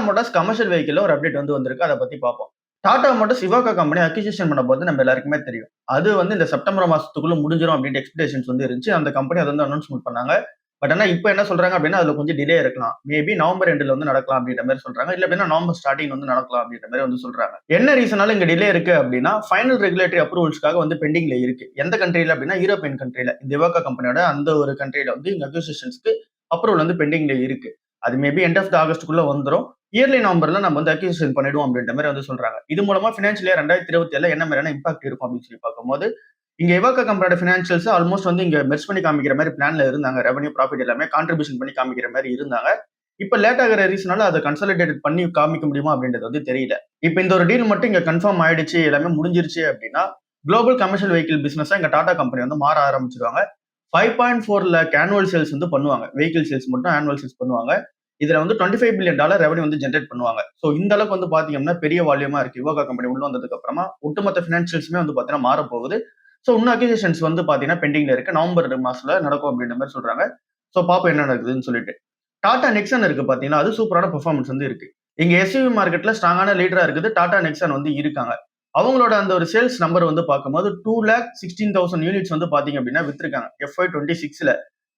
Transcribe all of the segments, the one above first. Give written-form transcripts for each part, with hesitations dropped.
Motors commercial வெஹிக்கிள்ல ஒரு update வந்திருக்கு. அத பத்தி பார்ப்போம். டாடா மோட்டார்ஸ் இவாகா கம்பெனி அக்விசிஷன் பண்ணும்போது நம்ம எல்லாருக்குமே தெரியும். அது இந்த செப்டம்பர் மாசத்துக்குள்ள முடிஞ்சிரும் அப்படின்ற எக்ஸ்பெக்டேஷன்ஸ் இருந்துச்சு. அந்த கம்பெனி அத அனௌன்ஸ்மென்ட் பண்ணாங்க. பட் ஆனா இப்ப என்ன சொல்றாங்க அப்படின்னா, அதுல கொஞ்சம் டிலே இருக்கலாம். மேபி நவம்பர் எண்டுல நடக்கலாம் அப்படின்ற மாரி சொல்றாங்க. இல்ல அப்படின்னா நவம்பர் ஸ்டார்டிங் நடக்கலாம் அப்படின்ற மாரி சொல்றாங்க. என்ன ரீசனால இங்க டிலே இருக்கு அப்படின்னா, ஃபைனல் ரெகுலேட்டரி அப்ரூவல்ஸ்க்காக பெண்டிங்ல இருக்கு. எந்த கண்ட்ரில அப்படின்னா யூரோப்பியன் கண்ட்ரில. இந்த இவாகா கம்பெனியோட அந்த ஒரு கண்ட்ரில இந்த அக்விசிஷன்ஸ்க்கு அப்ரூவல் பெண்டிங்ல இருக்கு. அது மேபி எண்ட் ஆஃப் ஆகஸ்ட்குள்ள வந்துரும். இயர்லி நவம்பர்ல நம்ம அக்விசிஷன் பண்ணிடுவோம் அப்படின்ற மாதிரி சொல்றாங்க. இது மூலமா பினான்சியல் இயர் 2027 என்ன மாதிரியான இம்பாக்ட் இருக்கும் அப்படின்னு சொல்லி பார்க்கும்போது, இங்க இவாகா கம்பெனியோட பினான்சியல்ஸ் ஆல்மோஸ்ட் இங்க மெர்ஜ் பண்ணி காமிக்கிற மாதிரி பிளான்ல இருந்தாங்க. ரெவன்யூ ப்ராஃபிட் எல்லாமே கான்ட்ரிபியூஷன் பண்ணி காமிக்கிற மாதிரி இருந்தாங்க. இப்ப லேட் ஆகிற ரீசனால அதை கன்சாலிடேட் பண்ணி காமிக்க முடியுமா அப்படின்றது தெரியல. இப்ப இந்த ஒரு டீல் மட்டும் இங்க கன்ஃபார்ம் ஆயிடுச்சு, எல்லாமே முடிஞ்சிருச்சு அப்படின்னா குளோபல் கமர்ஷியல் வெஹிக்கிள் பிசினஸ் இங்க டாடா கம்பெனி மாற ஆரம்பிச்சிருவாங்க. 5.4 லேக் ஆனுவல் சேல்ஸ் பண்ணுவாங்க. வெஹிக்கிள் சேல்ஸ் மட்டும் ஆனுவல் சேல்ஸ் பண்ணுவாங்க. இதுல $25 பில்லியன் ரெவன்யூ ஜெனரேட் பண்ணுவாங்க. சோ இந்த அளவுக்கு பாத்தீங்கன்னா பெரிய வால்யூமா இருக்கு. இவாகா கம்பெனி உள்ள வந்ததுக்கு அப்புறமா ஒட்டுமொத்த பினான்சியல்ஸுமே பாத்தீங்கன்னா மாற போகுது. சோ இன்னும் அக்விசிஷன்ஸ் பாத்தீங்கன்னா பெண்டிங்ல இருக்கு. நவம்பர் மாசத்துல நடக்கும் அப்படின்ற மாதிரி சொல்றாங்க. சோ பாப்போம் என்ன நடக்குதுன்னு சொல்லிட்டு. டாடா நெக்ஸான் இருக்கு பாத்தீங்கன்னா, அது சூப்பரான பெர்ஃபார்மன்ஸ் இருக்கு. இங்க எஸ்யூவி மார்க்கெட்ல ஸ்ட்ராங்கான லீடரா இருக்குது டாடா நெக்ஸான் இருக்காங்க. அவங்களோட அந்த ஒரு சேல்ஸ் நம்பர் பார்க்கும்போது 2,16,000 யூனிட்ஸ் பாத்தீங்க அப்படின்னா வித்திருக்காங்க FY26ல.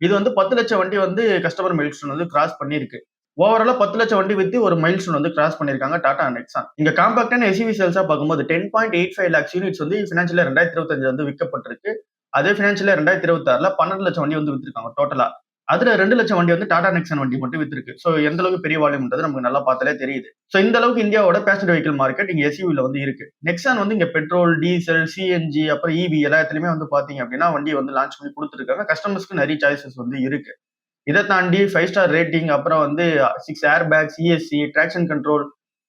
இது 10 லட்சம் வண்டி கஸ்டமர் மைல்ஸ்டோன் கிராஸ் பண்ணிருக்கு. ஓவராலா 10 லட்சம் வண்டி வித்து ஒரு மைல்ஸ்டோன் கிராஸ் பண்ணிருக்காங்க டாடா நெக்ஸான். இங்க காம்பாக்டான எஸ்யூவி சேல்ஸா பார்க்கும்போது 10.85 லாக்ஸ் யூனிட்ஸ் ஃபினான்ஷியல் 2025 விற்கப்பட்டிருக்கு. அதே ஃபினான்ஷியல் 2026ல 12 லட்சம் வண்டி வித்திருக்காங்க டோட்டலா. அதுல 2 லட்சம் வண்டி டாடா நெக்ஸான் வண்டி மட்டும் வித்திருக்கு. சோ எந்த அளவுக்கு பெரிய வால்யூம்ன்றது நமக்கு நல்லா பார்த்தாலே தெரியுது. சோ இந்த அளவுக்கு இந்தியாவோட பேசஞ்சர் வெஹிக்கிள் மார்க்கெட் இங்க எஸ்யூவில இருக்கு. நெக்ஸான் இங்க பெட்ரோல், டீசல், சிஎன்ஜி அப்புறம் இவி எல்லாத்துலயுமே பாத்தீங்க அப்படின்னா வண்டி லான்ச் பண்ணி கொடுத்துருக்காங்க. கஸ்டமர்ஸ்க்கு நிறைய சாய்ஸஸ் இருக்கு. இதை தாண்டி 5 ஸ்டார் ரேட்டிங், அப்புறம் 6 air bags, ESC, traction control,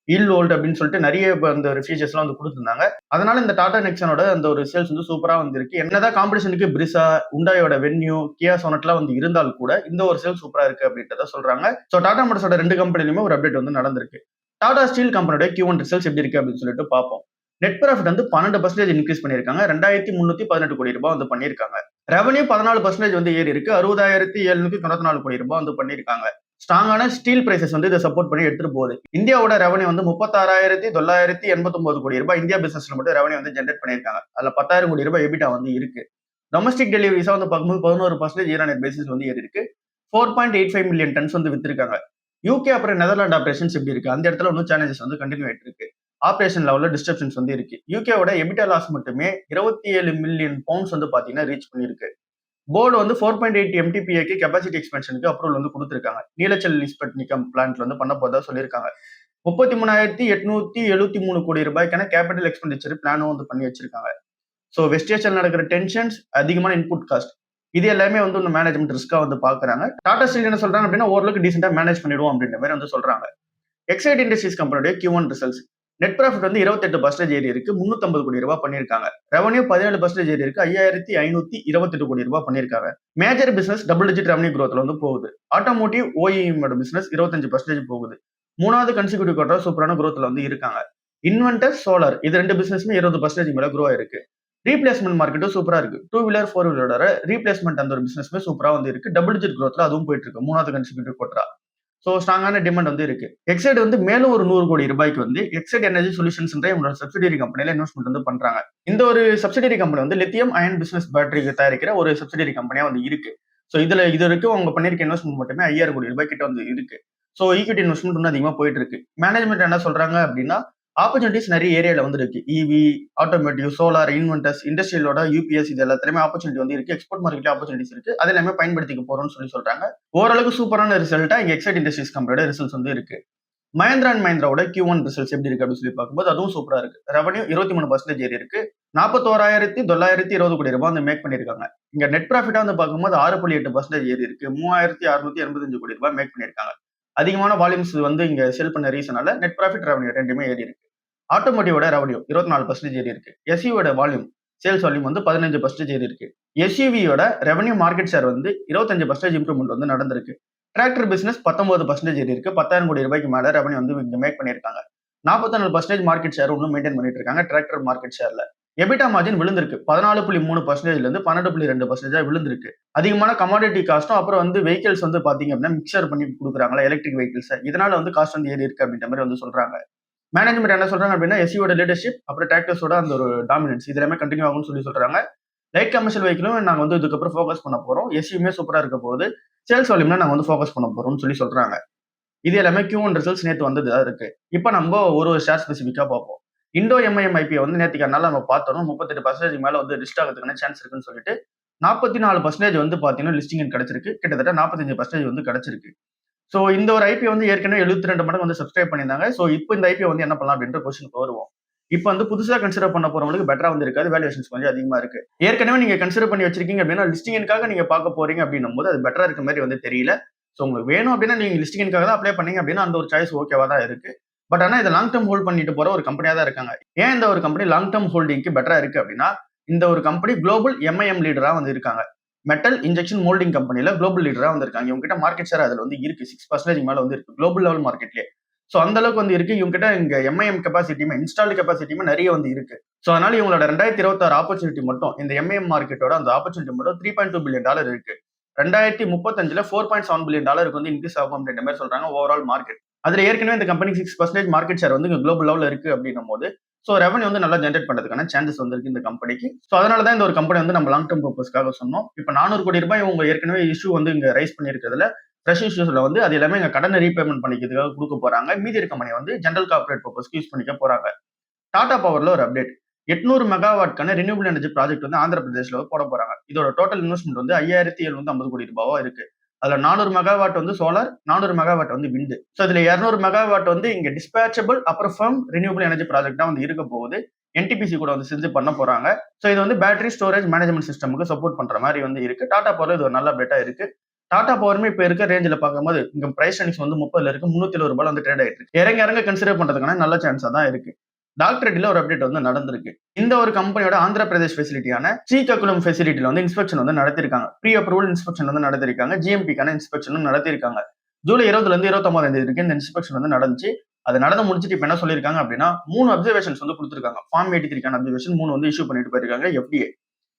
hill hold அப்படின்னு சொல்லிட்டு நிறைய அந்த ஒரு ஃபீச்சர்ஸ் எல்லாம் கொடுத்திருந்தாங்க. அதனால இந்த டாடா நெக்ஸானோட அந்த ஒரு சேல்ஸ் சூப்பரா இருக்கு. என்னதான் காம்படிஷனுக்கு பிரிசா, உண்டாயோட வென்யூ, கியா சோனட்லாம் இருந்தால் கூட இந்த ஒரு சேல் சூப்பரா இருக்கு அப்படின்றத சொல்றாங்க. சோ டாடா மோட்டார்ஸோட 2 கம்பெனிலுமே ஒரு அப்டேட் நடந்திருக்கு. டாடா ஸ்டீல் கம்பெனியோட Q1 ரிசல்ட்ஸ் எப்படி இருக்கு அப்படின்னு சொல்லிட்டு பார்ப்போம். நெட் ப்ராஃபிட் 12% இன்க்ரீஸ் பண்ணிருக்காங்க. 2,318 கோடி ரூபாய் பண்ணிருக்காங்க. ரெவன்யூ 14% ஏறி இருக்கு. 60,794 கோடி ரூபாய் பண்ணிருக்காங்க. ஸ்ட்ராங்கான ஸ்டீல் பிரைசஸ் இதை சப்போர்ட் பண்ணி எடுத்துட்டு போகுது. இந்தியாவோட ரெவன்யூ 36,990 கோடி ரூபாய் இந்தியா பிசினஸ்ல மட்டும் ரெவன்யூ ஜெனரேட் பண்ணிருக்காங்க. அதுல 10,000 கோடி ரூபாய் எபிட்டா இருக்கு. டொமஸ்டிக் டெலிவரிஸா பார்க்கும்போது 11% இயர் ஆன் இயர் பேசிஸ் ஏறி இருக்கு. 4.85 மில்லியன் டன்ஸ் வித்திருக்காங்க. யூகே அப்புறம் நெதர்லாந்து ஆபரேஷன்ஸ் எப்படி இருக்கு? அந்த இடத்துல இன்னும் சேலஞ்சஸ் கண்டினியூ ஆயிட்டு இருக்கு. ஆபரேஷன் லெவல்ல டிஸ்டர்பன்ஸ் இருக்கு. யூகேவோட எபிட்டா லாஸ் மட்டுமே 27 மில்லியன் பவுண்ட்ஸ் பாத்தீங்கன்னா ரீச் பண்ணிருக்கு. போர்டு 4.8 MTPAக்கு கெபாசிட்டி எக்ஸ்பென்ஷனுக்கு அப்ரூவல் கொடுத்திருக்காங்க. நீலச்சல் லிஸ்பெட்னிகம் பிளான்ட்ல பண்ண போதா சொல்லியிருக்காங்க. 33,873 கோடி ரூபாய்க்கான கேபிட்டல் எக்ஸ்பெண்டிச்சர் பிளானும் பண்ணி வச்சிருக்காங்க. சோ வெஸ்ட் ஏஷியால நடக்கிற டென்ஷன்ஸ், அதிகமான இன்புட் காஸ்ட், இது எல்லாமே மேனேஜ்மெண்ட் ரிஸ்கா பாக்குறாங்க. டாடா ஸ்டீல் என்ன சொல்றாங்க அப்படின்னா ஓரளவுக்கு டீசென்டா மேனேஜ் பண்ணிடுவோம் அப்படின்ற மாதிரி சொல்றாங்க. எக்ஸைட் இண்டஸ்ட்ரீஸ் கம்பெனியோட Q1 ரிசல்ட்ஸ். நெட் ப்ராஃபிட் 28% ஏறி இருக்கு. 350 கோடி ரூபாய் பண்ணிருக்காங்க. ரெவன்யூ 17% ஏறி இருக்கு. 5,528 கோடி ரூபாய் பண்ணிருக்காங்க. Major business double digit revenue growthல போகுது. ஆட்டோமோட்டிவ் OEM பிசினஸ் 25% போகுது. மூணாவது கன்சிக்யூட்டிவ் குவார்டர் சூப்பரான growthல இருக்காங்க. இன்வென்டர், சோலார் இது 2 பிசினஸ்மே 20% மேல grow ஆயிருக்கு. ரீப்ளேஸ்மெண்ட் மார்க்கெட்டும் சூப்பரா இருக்கு. 2 வீலர் 4 வீலரோட ரீப்ளேஸ்மெண்ட் அந்த ஒரு பிசினஸ்மே சூப்பரா இருக்கு. டபுள் டிஜிட் growthல அதுவும் போயிட்டு இருக்கு. மூணாவது கன்சிக்யூட்டிவ் குவார்டரா. சோ ஸ்ட்ராங்கான டிமாண்ட் இருக்கு. எக்ஸைட் மேலும் ஒரு 100 கோடி ரூபாய்க்கு எக்ஸைட் எனர்ஜி சொல்யூஷன்ஸ் இவங்களோட சப்சிடரி கம்பெனில இன்வெஸ்ட்மெண்ட் பண்றாங்க. இந்த ஒரு subsidiary company lithium ion business battery தயாரிக்கிற ஒரு சப்சிடரி கம்பெனியா இருக்கு. சோ இதுல இது வரைக்கும் அவங்க பண்ணிருக்க இன்வெஸ்ட்மெண்ட் மட்டுமே 5,000 கோடி ரூபாய் கிட்ட இருக்கு. சோ ஈக்விட்டி இன்வெஸ்ட்மெண்ட் இன்னும் அதிகமா போயிட்டு இருக்கு. மேனேஜ்மெண்ட் என்ன சொல்றாங்க அப்படின்னா ஆப்பர்ச்சுனிட்டிஸ் நிறைய ஏரியால இருக்கு. இவி, ஆட்டோமேட்டிவ், சோலார், இன்வென்டர்ஸ், இண்டஸ்ட்ரியலோட யூபிஎஸ் இது எல்லாத்துலயுமே ஆப்பர்ச்சுனிட்டி இருக்கு. எக்ஸ்போர்ட் மார்க்கெட்ல ஆப்பர்ச்சுனிட்டிஸ் இருக்கு. அது எல்லாமே பயன்படுத்திக்க போறோம்னு சொல்றாங்க. ஓரளவுக்கு சூப்பரான ரிசல்ட்டா இங்க எக்ஸைட் இண்டஸ்ட்ரீஸ் கம்பெனியோட ரிசல்ட்ஸ் இருக்கு. மஹிந்திரா அண்ட் மஹிந்திராவோட Q1 ரிசல்ட்ஸ் எப்படி இருக்கு அப்படின்னு சொல்லி பார்க்கும்போது அதுவும் சூப்பரா இருக்கு. ரெவன்யூ 23% ஏறி இருக்கு. 41,920 கோடி ரூபாய் மேக் பண்ணிருக்காங்க. இங்க நெட் ப்ராஃபிட்டா பார்க்கும்போது 6.8% ஏறி இருக்கு. 3,685 கோடி ரூபாய் மேக் பண்ணிருக்காங்க. அதிகமான வால்யூம்ஸ் இங்க செல் பண்ண ரீசனால நெட் ப்ராஃபிட் ரெவன்யூ ரெண்டுமே ஏறி இருக்கு. ஆட்டோமோட்டிவோட ரெவன்யூ 24% ஏறி இருக்கு. எஸ்யூவோட வால்யூம் சேல்ஸ் வால்யூம் 15% ஏறி இருக்கு. எஸ்யூவியோட ரெவன்யூ மார்க்கெட் ஷேர் 25% இம்ப்ரூவ்மெண்ட் நடந்திருக்கு. டிராக்டர் பிசினஸ் 19% ஏறி இருக்கு. 10,000 கோடி ரூபாய்க்கு மேல ரெவன்யூ இங்க மேக் பண்ணிருக்காங்க. 44% மார்க்கெட் ஷேர் இன்னும் மெயின்டைன் பண்ணிட்டு இருக்காங்க டிராக்டர் மார்க்கெட் ஷேர்ல. எபிட்டா மார்ஜின் விழுந்திருக்கு. 14.3% 12.2% விழுந்திருக்கு. அதிகமான கமாடிட்டி காஸ்ட்டும் அப்புறம் வந்து வெஹிக்கிள்ஸ் வந்து பாத்தீங்க அப்படின்னா மிக்சர் பண்ணி குடுக்குறாங்களா எலக்ட்ரிக் வெஹிக்கிள்ஸ். இதனால வந்து காஸ்ட் வந்து ஏறி இருக்கு அப்படின்ற மாதிரி வந்து சொல்றாங்க. மேனேஜ்மெண்ட் என்ன சொல்றாங்க அப்படின்னா எஸ்இஓட லீடர்ஷிப் அப்புறம் டிராக்டர்ஸோட அந்த ஒரு டாமினன்ஸ் இது எல்லாமே கண்டினியூ ஆகும்னு சொல்றாங்க. லைட் கமர்ஷியல் வெஹிக்கிளும் நாங்க வந்து இதுக்கப்புறம் ஃபோக்கஸ் பண்ண போறோம். எஸ்இயுமே சூப்பரா இருக்க போகுது. சேல்ஸ் வால்யூம்ல நாங்க வந்து ஃபோக்கஸ் பண்ண போறோம்னு சொல்றாங்க. இது எல்லாமே Q1 ரிசல்ட்ஸ் நேத்து வந்ததா இருக்கு. இப்ப நம்ம ஒரு ஷேர் ஸ்பெசிஃபிக்கா பார்ப்போம். இண்டோ எம்ஐஎம் ஐபிஓ வந்து நேத்துக்கு அதனால நம்ம பார்த்தோம் 38% மேல வந்து லிஸ்ட் ஆகிறதுக்கான சான்ஸ் இருக்குன்னு சொல்லிட்டு 44% வந்து பாத்தீங்கன்னா லிஸ்டிங் கிடைச்சிருக்கு. கிட்டத்தட்ட 45% வந்து கிடைச்சிருக்கு. சோ இந்த ஒரு ஐபிஓ வந்து ஏற்கனவே 72 மடங்கு வந்து சப்ஸ்கிரைப் பண்ணியிருந்தாங்க. சோ இப்போ இந்த ஐபிஓ வந்து என்ன பண்ணலாம் அப்படின்ற கொஸ்டினுக்கு வருவோம். இப்போ வந்து புதுசா கன்சிடர் பண்ண போறவங்களுக்கு பெட்டரா வந்து இருக்காது. வேல்யூவேஷன்ஸ் கொஞ்சம் அதிகமா இருக்கு. ஏற்கனவே நீங்க கன்சிடர் பண்ணி வச்சிருக்கீங்க அப்படின்னா லிஸ்டிங்காக நீங்க பார்க்க போறீங்க அப்படின்னும் போது அது பெட்டரா இருக்க மாதிரி வந்து தெரியல. சோ உங்களுக்கு வேணும் அப்படின்னா நீங்க லிஸ்டிங்காக தான் அப்ளை பண்ணீங்க அப்படின்னா அந்த ஒரு சாய்ஸ் ஓகேவா தான் இருக்கு. பட் ஆனா இதை லாங் டர்ம் ஹோல்ட் பண்ணிட்டு போற ஒரு கம்பெனியா தான் இருக்காங்க. ஏன் இந்த ஒரு கம்பெனி லாங் டர்ம் ஹோல்டிங்க்கு பெட்டரா இருக்கு அப்படின்னா இந்த ஒரு கம்பெனி குளோபல் எம்ஐஎம் லீடரா வந்து இருக்காங்க. மெட்டல் இன்ஜெக்ஷன் மோல்டிங் கம்பெனில குளோபல் லீடரா வந்திருக்காங்க. இவங்க கிட்ட மார்க்கெட் ஷேர் அதுல வந்து இருக்கு 6% மேல வந்து இருக்கு குளோபல் லெவல் மார்க்கெட்லயே. சோ அந்த அளவுக்கு வந்து இருக்கு. இவங்க கிட்ட இங்க எம்ஐஎம் கெபாசிட்டியுமே இன்ஸ்டால்டு கெபாசிட்டியுமே நிறைய வந்து இருக்கு. சோ அதனால இவங்களோட 2026 ஆப்பர்ச்சுனிட்டி மட்டும் இந்த எம்ஐஎம் மார்க்கெட்டோட அந்த ஆப்பர்ச்சுனிட்டி மட்டும் $3.2 பில்லியன் இருக்கு. 2035ல $4.7 பில்லியன் வந்து இன்க்ரீஸ் ஆகும் அப்படின்ற மாதிரி சொல்றாங்க ஓவரால் மார்க்கெட். அதுல ஏற்கனவே இந்த கம்பெனிக்கு 6% மார்க்கெட் ஷேர் வந்து குளோபல் லெவல்ல இருக்கு அப்படின்னும் போது சோ ரெவன்யூ வந்து நல்லா ஜென்ரேட் பண்றதுக்கான சான்சஸ் வந்து இருக்கு இந்த கம்பெனிக்கு. சோ அதனால தான் இந்த ஒரு கம்பெனி வந்து நம்ம லாங் டர்ம் பர்பஸ்க்காக சொன்னோம். இப்போ 400 கோடி ரூபாய் இவங்க ஏற்கனவே இஷ்யூ வந்து இங்க ரைஸ் பண்ணிருக்கிறதுல ஃப்ரெஷ் இஷ்யூஸ்ல வந்து அது எல்லாமே இங்க கடனை ரீபேமெண்ட் பண்ணிக்கிறதுக்காக கொடுக்க போறாங்க. மீதி இருக்க மணி வந்து ஜெனரல் கார்பரேட் பர்பஸ்க்கு யூஸ் பண்ணிக்க போறாங்க. டாடா பவர்ல ஒரு அப்டேட் 800 மெகாவாட்கான ரினியூபிள் எனர்ஜி ப்ராஜெக்ட் வந்து ஆந்திர பிரதேஷ்ல போட போறாங்க. இதோட டோட்டல் இன்வெஸ்ட்மெண்ட் வந்து 5750 கோடி ரூபாவா இருக்கு. அதுல 400 மெகாவாட் வந்து சோலார், 400 மெகாவாட் வந்து விண்ட். சோ இதுல 200 மெகாவாட் வந்து இங்க டிஸ்பேச்சபிள் அப்புறம் ஃபர்ம் ரினியூபிள் எனர்ஜி ப்ராஜெக்ட் தான் வந்து இருக்க போகுது. என்டிபிசி கூட வந்து செஞ்சு பண்ண போறாங்க. சோ இது வந்து பேட்டரி ஸ்டோரேஜ் மேனேஜ்மெண்ட் சிஸ்டமுக்கு சப்போர்ட் பண்ற மாதிரி வந்து இருக்கு. டாடா பவர் இது ஒரு நல்ல பெட்டா இருக்கு. டாடா பவருமே இப்ப இருக்க ரேஞ்சில பார்க்கும்போது இங்க பிரைஸ் ரேஞ்ச் வந்து 30ல இருக்கு. 370 ரூபாய் வந்து ட்ரேட் ஆயிட்டு இருக்கு. இறங்க கன்சிடர் பண்றதுக்கான நல்ல சான்ஸா தான் இருக்கு. டாக்டர் ரெட்டில ஒரு அப்டேட் வந்து நடந்திருக்கு. இந்த ஒரு கம்பெனியோட ஆந்திர பிரதேஷ் ஃபெசிலிட்டியான ஸ்ரீகாகுளம் ஃபெசிலிட்டில வந்து இன்ஸ்பெக்ஷன் வந்து நடத்திருக்காங்க. ப்ரீ அப்ரூவல் இன்ஸ்பெக்ஷன் வந்து நடத்திருக்காங்க. ஜிஎம்பிக்கான இன்ஸ்பெக்ஷனும் நடத்திருக்காங்க. ஜூலை 20ல இருந்து 29 தேதி வரைக்கும் இந்த இன்ஸ்பெக்ஷன் வந்து நடந்துச்சு. அது நடந்து முடிச்சிட்டு இப்ப என்ன சொல்லிருக்காங்க அப்படின்னா 3 அப்சர்வேஷன்ஸ் வந்து கொடுத்திருக்காங்க. ஃபார்ம் 83க்கான அப்சர்வேஷன் 3 வந்து இஷ்யூ பண்ணிட்டு போயிருக்காங்க FDA.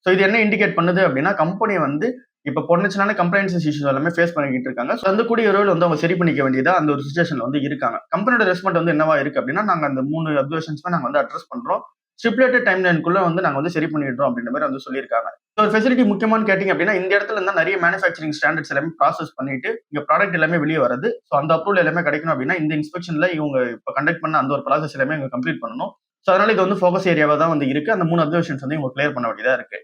சோ இது என்ன இண்டிகேட் பண்ணுது அப்படின்னா கம்பெனி வந்து இப்ப பொண்ணுச்சுனால கம்ப்ளைண்ட்ஸ் இஷ்யூஸ் எல்லாமே ஃபேஸ் பண்ணிக்கிட்டு இருக்காங்க. அந்த கூடிய விரைவில் வந்து அவங்க சரி பண்ணிக்க வேண்டியதா அந்த ஒரு சிச்சுவேஷன்ல வந்து இருக்காங்க. கம்பெனியோட ரெஸ்பாண்ட் வந்து என்னவா இருக்கு அப்படின்னா நாங்க அந்த 3 அப்சர்வேஷன்ஸ்மே நாங்க வந்து அட்ரஸ் பண்றோம். ஸ்டிபுலேட்டட் டைம் லைனுக்குள்ள வந்து நாங்க வந்து சரி பண்ணிடுறோம் அப்படின்ற மாதிரி வந்து சொல்லியிருக்காங்க. ஒரு ஃபெசிலிட்டி முக்கியமானு கேட்டீங்க அப்படின்னா இந்த இடத்துல இருந்தா நிறைய மேனுஃபேக்சரிங் ஸ்டாண்டர்ட்ஸ் எல்லாமே ப்ராசஸ் பண்ணிட்டு இங்க ப்ராடக்ட் எல்லாமே வெளியே வருது. ஸோ அந்த அப்ரூவல் எல்லாமே கிடைக்கணும் அப்படின்னா இந்த இன்ஸ்பெக்ஷன்ல இவங்க இப்ப கண்டக்ட் பண்ண அந்த ஒரு ப்ராசஸ் எல்லாமே இவங்க கம்ப்ளீட் பண்ணணும். ஸோ அதனால இது வந்து ஃபோக்கஸ் ஏரியாவா தான் வந்து இருக்கு. அந்த 3 அப்சர்வேஷன்ஸ் வந்து இவங்க கிளியர் பண்ண வேண்டியதா இருக்கு.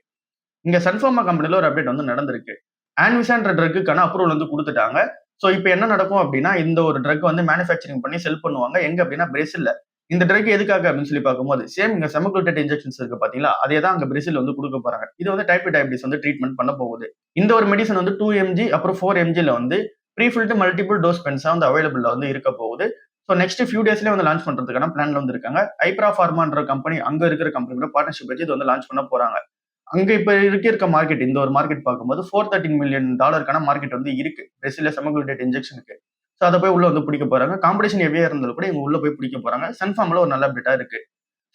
இங்க சன்ஃபார்மா கம்பெனில ஒரு அப்டேட் வந்து நடந்திருக்கு. ஆன்விசான்ற ட்ரக்குக்கான அப்ரூவல் வந்து கொடுத்துட்டாங்க. சோ இப்போ என்ன நடக்கும் அப்படின்னா இந்த ஒரு ட்ரக் வந்து மேனுஃபேக்சரிங் பண்ணி செல் பண்ணுவாங்க. எங்க அப்படின்னா பிரேசில்ல. இந்த ட்ரக் எதுக்காக அப்படின்னு சொல்லி பார்க்கும்போது சேம் இங்க செமக்ளூட்டேட் இன்ஜெக்ஷன்ஸ் இருக்கு பாத்தீங்களா அதே தான் அங்க பிரேசில் வந்து கொடுக்க போறாங்க. இது வந்து டைப் 2 டயபிட்டிஸ் வந்து ட்ரீட்மெண்ட் பண்ண போகுது. இந்த ஒரு மெடிசன் வந்து 2 mg அப்புறம் 4 mgல வந்து ப்ரீஃபில்டு மல்டிபிள் டோஸ் பென்ஸா வந்து அவைலபிள்ல வந்து இருக்க போகுது. ஸோ நெக்ஸ்ட் ஃபியூ டேஸ்லேயே வந்து லான்ச் பண்றதுக்கான பிளான்ல வந்து இருக்காங்க. ஐப்ரா ஃபார்மான்ற கம்பெனி அங்க இருக்கிற கம்பெனியோட பார்ட்னர்ஷிப் வச்சு இது வந்து லான்ச் பண்ண போறாங்க. அங்க இப்ப இருக்க மார்க்கெட் இந்த ஒரு மார்க்கெட் பார்க்கும்போது $413 மில்லியன் மார்க்கெட் வந்து இருக்கு பிரேசில்ல செமக்ளூட்டேட் இன்ஜெக்ஷனுக்கு. ஸோ அதை போய் உள்ள வந்து பிடிக்க போறாங்க. காம்படிஷன் ஹெவியா இருந்தாலும் கூட இவங்க உள்ள போய் பிடிக்க போறாங்க. சன்ஃபார்ம்ல ஒரு நல்ல அப்டேட்டா இருக்கு.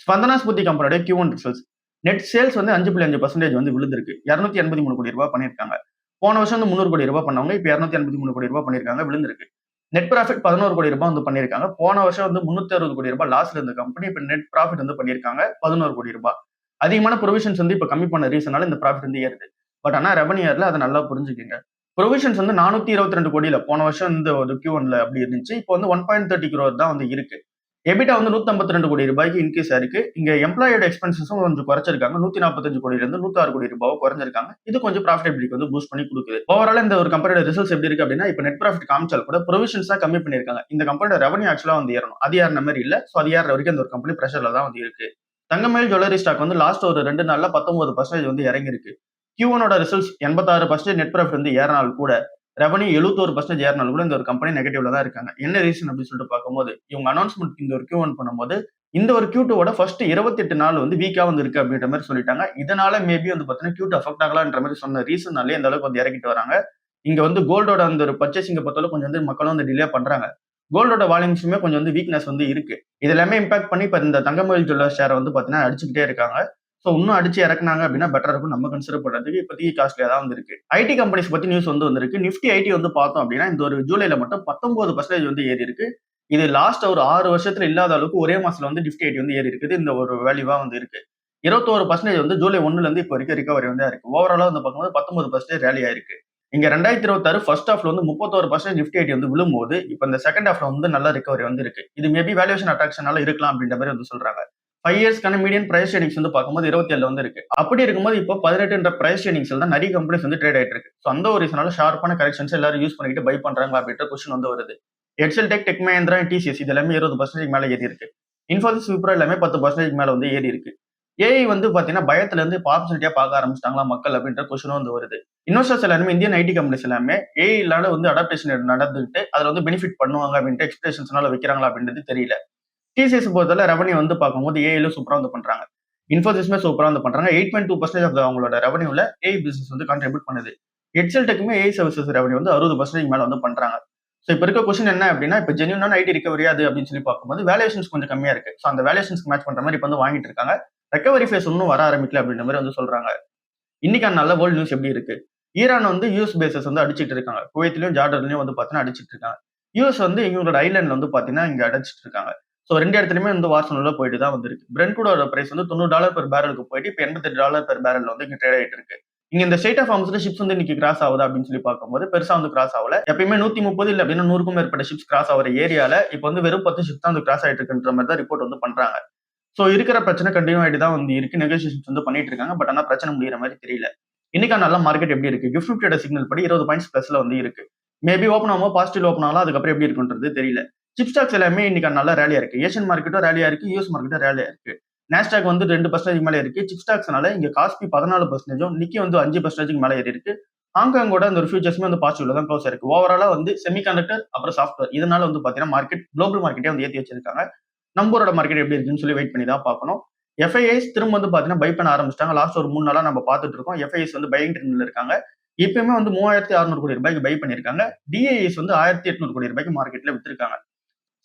ஸ்பந்தனா ஸ்பூர்த்தி கம்பெனியோட Q1 ரிசல்ட்ஸ் நெட் சேல்ஸ் வந்து 5.5% வந்து விழுந்திருக்கு. 283 கோடி ரூபாய் பண்ணிருக்காங்க. போன வருஷம் வந்து 300 கோடி ரூபாய் பண்ணவங்க இப்ப 283 கோடி ரூபாய் பண்ணிருக்காங்க விழுந்திருக்கு. நெட் ப்ராஃபிட் 11 கோடி ரூபாய் வந்து பண்ணிருக்காங்க. போன வருஷம் வந்து 360 கோடி ரூபாய் லாஸ்ல இருந்த கம்பெனி இப்ப நெட் ப்ராஃபிட் வந்து பண்ணிருக்காங்க 11 கோடி ரூபாய். அதிகமான ப்ரொவிஷன்ஸ் வந்து இப்ப கம்மி பண்ண ரீசனால இந்த ப்ராஃபிட் வந்து ஏறுது. பட் ஆனா ரெவன்யூ இயர்ல அதை நல்லா புரிஞ்சுக்கங்க. ப்ரொவிஷன்ஸ் வந்து 422 கோடியில போன வருஷம் இந்த ஒரு Q1ல அப்படி இருந்துச்சு. இப்போ வந்து 1.30 crore தான் வந்து இருக்கு. எபிட்டா வந்து 152 கோடி ரூபாய்க்கு இன்க்ரீஸ் ஆயிருக்கு. இங்க எம்ப்ளாயோட எக்ஸ்பென்சஸும் கொஞ்சம் குறைச்சிருக்காங்க. 145 கோடியில இருந்து 106 கோடி ரூபாய் குறைஞ்சிருக்காங்க. இது கொஞ்சம் ப்ராஃபிட்டபிலிட்டி வந்து பூஸ்ட் பண்ணி கொடுக்குது. ஓவரால் இந்த ஒரு கம்பெனியோட ரிசல்ட்ஸ் எப்படி இருக்கு அப்படின்னா இப்ப நெட் ப்ராஃபிட் காமிச்சால் கூட ப்ரொவிஷன்ஸ் தான் கம்மி பண்ணிருக்காங்க. இந்த கம்பெனியோட ரெவன்யூ ஆக்சுவலா வந்து ஏறணும். அது ஏறின மாதிரி இல்ல. சோ அது ஏற வரைக்கும் இந்த ஒரு கம்பெனி பிரஷர்ல தான் வந்து இருக்கு. தங்கமயில் ஜுவல்லரி ஸ்டாக் வந்து லாஸ்ட் ஒரு 2 நாள்ல 19% வந்து இறங்கி இருக்கு. Q1ஓட ரிசல்ட்ஸ் 86% நெட் ப்ராஃபிட் வந்து ஏறினால் கூட ரெவன்யூ 71% ஏறினாலும் கூட இந்த ஒரு கம்பெனி நெகட்டிவ்ல தான் இருக்காங்க. என்ன ரீசன் அப்படின்னு சொல்லிட்டு பார்க்கும்போது இவங்க அனௌன்ஸ்மெண்ட் இந்த ஒரு Q1 பண்ணும்போது இந்த ஒரு Q2ஓட ஃபர்ஸ்ட் 28 நாள் வந்து வீக்கா வந்து இருக்கு அப்படின்ற மாதிரி சொல்லிட்டாங்க. இதனால மேபி வந்து பாத்தீங்கன்னா Q2 அஃபெக்ட் ஆகலான்ற மாதிரி சொன்ன ரீசனாலே இந்த அளவுக்கு வந்து இறக்கிட்டு வராங்க. இங்க வந்து கோல்டோட அந்த ஒரு பர்ச்சேசிங்க பொறுத்தவரை கொஞ்சம் வந்து மக்களும் வந்து டிலே பண்றாங்க. கோல்டோட வால்யூம்ஸுமே கொஞ்சம் வந்து வீக்னஸ் வந்து இருக்கு. இது எல்லாமே இம்பாக்ட் பண்ணி இப்ப இந்த தங்கமயில் ஜுவல்லர்ஸ் ஷேரை வந்து பாத்தீங்கன்னா அடிச்சுக்கிட்டே இருக்காங்க. ஸோ இன்னும் அடிச்சு இறக்குனாங்க அப்படின்னா பெட்டரா இருக்கும் நம்ம கன்சிடர் பண்றதுக்கு இப்போதைக்கு காஸ்ட்லியா தான் வந்து இருக்கு. ஐடி கம்பெனிஸ் பத்தி நியூஸ் வந்து வந்திருக்கு. நிஃப்டி ஐடி வந்து பார்த்தோம் அப்படின்னா இந்த ஒரு ஜூலைல மட்டும் 19% வந்து ஏறி இருக்கு. இது லாஸ்ட் ஒரு 6 வருஷத்துல இல்லாத அளவுக்கு ஒரே மாசத்துல வந்து நிஃப்டி ஐடி வந்து ஏறி இருக்குது. இந்த ஒரு வேல்யூவா வந்து இருக்கு. 21% வந்து ஜூலை 1ல இருந்து இப்போ வரைக்கும் ரிகவரி வந்து இருக்கு. ஓவராலா வந்து பார்க்கும்போது 19% ரேலி ஆயிருக்கு. இங்க 2026 ஃபர்ஸ்ட் ஹாஃப்ல வந்து 31% நிஃப்டி ஐடி வந்து விழும்போது, இப்ப இந்த செகண்ட் ஹாஃப்ல வந்து நல்ல ரிகவரி வந்து இருக்கு. இது மேபி வேல்யூவேஷன் அட்ராக்ஷனால இருக்கலாம் அப்படின்ற மாதிரி வந்து சொல்றாங்க. 5 இயர்ஸ்க்கான மீடியன் பிரைஸ் ட்ரேடிங்ஸ் வந்து பார்க்கும்போது 27 வந்து இருக்கு. அப்படி இருக்கும்போது இப்போ 18 பிரைஸ் ட்ரேடிங்ஸ்ல தான் நிறைய கம்பெனிஸ் வந்து ட்ரேட் ஆயிட்டு இருக்கு. ஸோ அந்த ஒரு ரீசனால ஷார்ப்பான கரெக்ஷன்ஸ் எல்லாரும் யூஸ் பண்ணிட்டு பை பண்றாங்க அப்படின்ற கொஸ்டின் வந்து வருது. எக்ஸல் டெக், டெக் மஹேந்திரா, டிசிஎஸ் இது எல்லாமே 20% மேல ஏறி இருக்கு. இன்ஃபோசிஸ், விப்ரோ எல்லாமே 10% மேல வந்து ஏறி இருக்கு. ஏஐ வந்து பாத்தீங்கன்னா பயத்துல இருந்து இப்போ ஆப்பர்ச்சுனிட்டியா பார்க்க ஆரம்பிச்சிட்டாங்களா மக்கள் அப்படின்ற கொஸ்டினும் வந்து வருது. இன்வெஸ்டர்ஸ் எல்லாருமே இந்தியன் ஐடி கம்பெனிஸ் எல்லாமே ஏஐ வந்து அடாப்டேஷன் நடந்துட்டு அதுல வந்து பெனிஃபிட் பண்ணுவாங்க அப்படின்ட்டு எக்ஸ்பெக்டேஷன்ஸ்னால வைக்கிறாங்களா அப்படின்றது தெரியல. டிசிஎஸ் பொறுத்தவரை ரெவன்யூ வந்து பார்க்கும்போது ஏஐல சூப்பரா வந்து பண்றாங்க. இன்ஃபோசிஸ்மே சூப்பரா வந்து பண்றாங்க. 8.2% ஆஃப் அவங்களோட ரெவன்யூல ஏஐ பிசினஸ் வந்து கான்ட்ரிபியூட் பண்ணுது. எக்ஸல் டெக்குமே ஏஐ சர்வீசஸ் ரெவன்யூ வந்து 60% மேல வந்து பண்றாங்க. ஸோ இப்போ இருக்க கொஸ்டின் என்ன அப்படின்னா இப்போ ஜென்யூனான ஐடி ரிகவரி அது அப்படின்னு சொல்லி பார்க்கும்போது வேல்யூஷன்ஸ் கொஞ்சம் கம்மியா இருக்கு. ஸோ அந்த வேல்யூஷன்ஸ்க்கு மேட்ச் பண்ற மாதிரி இப்போ வந்து வாங்கிட்டு இருக்காங்க. ரெக்கவரி ஃபேஸ் இன்னும் வர ஆரம்பிக்கல அப்படின்ற மாதிரி வந்து சொல்றாங்க. இன்னைக்கான நல்ல வேர்ல்டு நியூஸ் எப்படி இருக்கு? ஈரான் வந்து யூஎஸ் பேசஸ் வந்து அடிச்சிட்டு இருக்காங்க. குவைத்லயும் ஜார்டன்லயும் வந்து பாத்தீங்கன்னா அடிச்சிட்டு இருக்காங்க. யூஎஸ் வந்து இவங்களோட ஐலாண்ட்ல வந்து பாத்தீங்கன்னா இங்க அடிச்சிட்டு இருக்காங்க. ஸோ 2 இடத்துலயுமே வந்து வார் சூழ்நிலை போயிட்டு தான் வந்திருக்கு. பிரெண்ட் கூடோட பிரைஸ் வந்து $90 பெர் பேரலுக்கு போயிட்டு இப்போ $88 பெர் பேரல் வந்து இங்க ட்ரேட் ஆயிட்டு இருக்கு. இங்க இந்த ஸ்டேட் ஆஃப் ஹார்மஸ்ல ஷிப்ஸ் வந்து இன்னைக்கு கிராஸ் ஆகுதா அப்படின்னு சொல்லி பார்க்கும்போது பெருசா வந்து கிராஸ் ஆகல. எப்பயுமே 130 இல்ல அப்படின்னா 100க்கும் மேற்பட்ட ஷிப்ஸ் கிராஸ் ஆகிற ஏரியால இப்போ வந்து வெறும் 10 ஷிப்ஸ் தான் வந்து கிராஸ் ஆயிட்டு இருக்குன்ற மாதிரி தான் ரிப்போர்ட் வந்து பண்றாங்க. சோ இருக்கிற பிரச்சனை கண்டினியூ ஆயிட்டு தான் வந்து இருக்கு. நெகோசியேஷன்ஸ் வந்து பண்ணிட்டு இருக்காங்க. பட் ஆனா பிரச்சனை முடியிற மாதிரி தெரியல. இன்னைக்கான நல்ல மார்க்கெட் எப்படி இருக்கு? கிஃப்ட் நிஃப்டியோட சிக்னல் படி 20 பாயிண்ட்ஸ் பிளஸ்ல வந்து இருக்கு. மேபி ஓப்பன் ஆகும்போது பாசிட்டிவ் ஓப்பன் ஆகலாம். அதுக்கப்புறம் எப்படி இருக்குன்றது தெரியல. சிப் ஸ்டாக்ஸ் எல்லாமே இன்னைக்கு நல்ல ரேலியா இருக்கு. ஏஷியன் மார்க்கெட்டும் ரேலியா இருக்கு. யூஎஸ் மார்க்கெட்டும் ரேலியா இருக்கு. நாஸ்டாக் வந்து 2% மேல இருக்கு. சிப் ஸ்டாக்ஸ்னால இங்க காஸ்பி 14%, நிக்கி வந்து 5% மேல ஏறி இருக்கு. ஹாங்காங்கோட அந்த ஒரு ஃபியூச்சர்ஸ்மே வந்து பாசிட்டிவ்ல தான் க்ளோஸ் இருக்கு. ஓவராலா வந்து செமிகண்டக்டர் அப்புறம் சாஃப்ட்வேர் இதனால வந்து பாத்தீங்கன்னா மார்க்கெட் குளோபல் மார்க்கெட்டே வந்து ஏத்தி வச்சிருக்காங்க. நம்மளோட மார்க்கெட் எப்படி இருக்குன்னு சொல்லி வெயிட் பண்ணி தான் பார்க்கணும். எஃப்ஐஐஸ் திரும்ப வந்து பாத்தீங்கன்னா பை பண்ண ஆரம்பிச்சிட்டாங்க. லாஸ்ட் ஒரு 3 நாளா நம்ம பார்த்துட்டு இருக்கோம். எஃப்ஐஐஸ் வந்து பையிங் ட்ரெண்ட்ல இருக்காங்க. இப்பயுமே வந்து 3600 கோடி ரூபாய்க்கு பை பண்ணிருக்காங்க. டிஐஎஸ் வந்து 1800 கோடி ரூபாய்க்கு மார்க்கெட்ல வித்திருக்காங்க.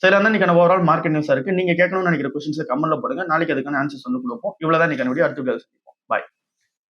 சரி, அதான் இன்னைக்கான ஓவரால் மார்க்கெட் நியூஸா இருக்கு. நீங்க கேட்கணும்னு நினைக்கிற கொஸ்டின்ஸ் கமெண்ட்ல போடுங்க. நாளைக்கு அதுக்கான ஆன்சர்ஸ் வந்து கொடுப்போம். இவ்வளவுதான் இன்னைக்கான வீடியோ. அடுத்த வீடியோ சந்திப்போம். பாய்.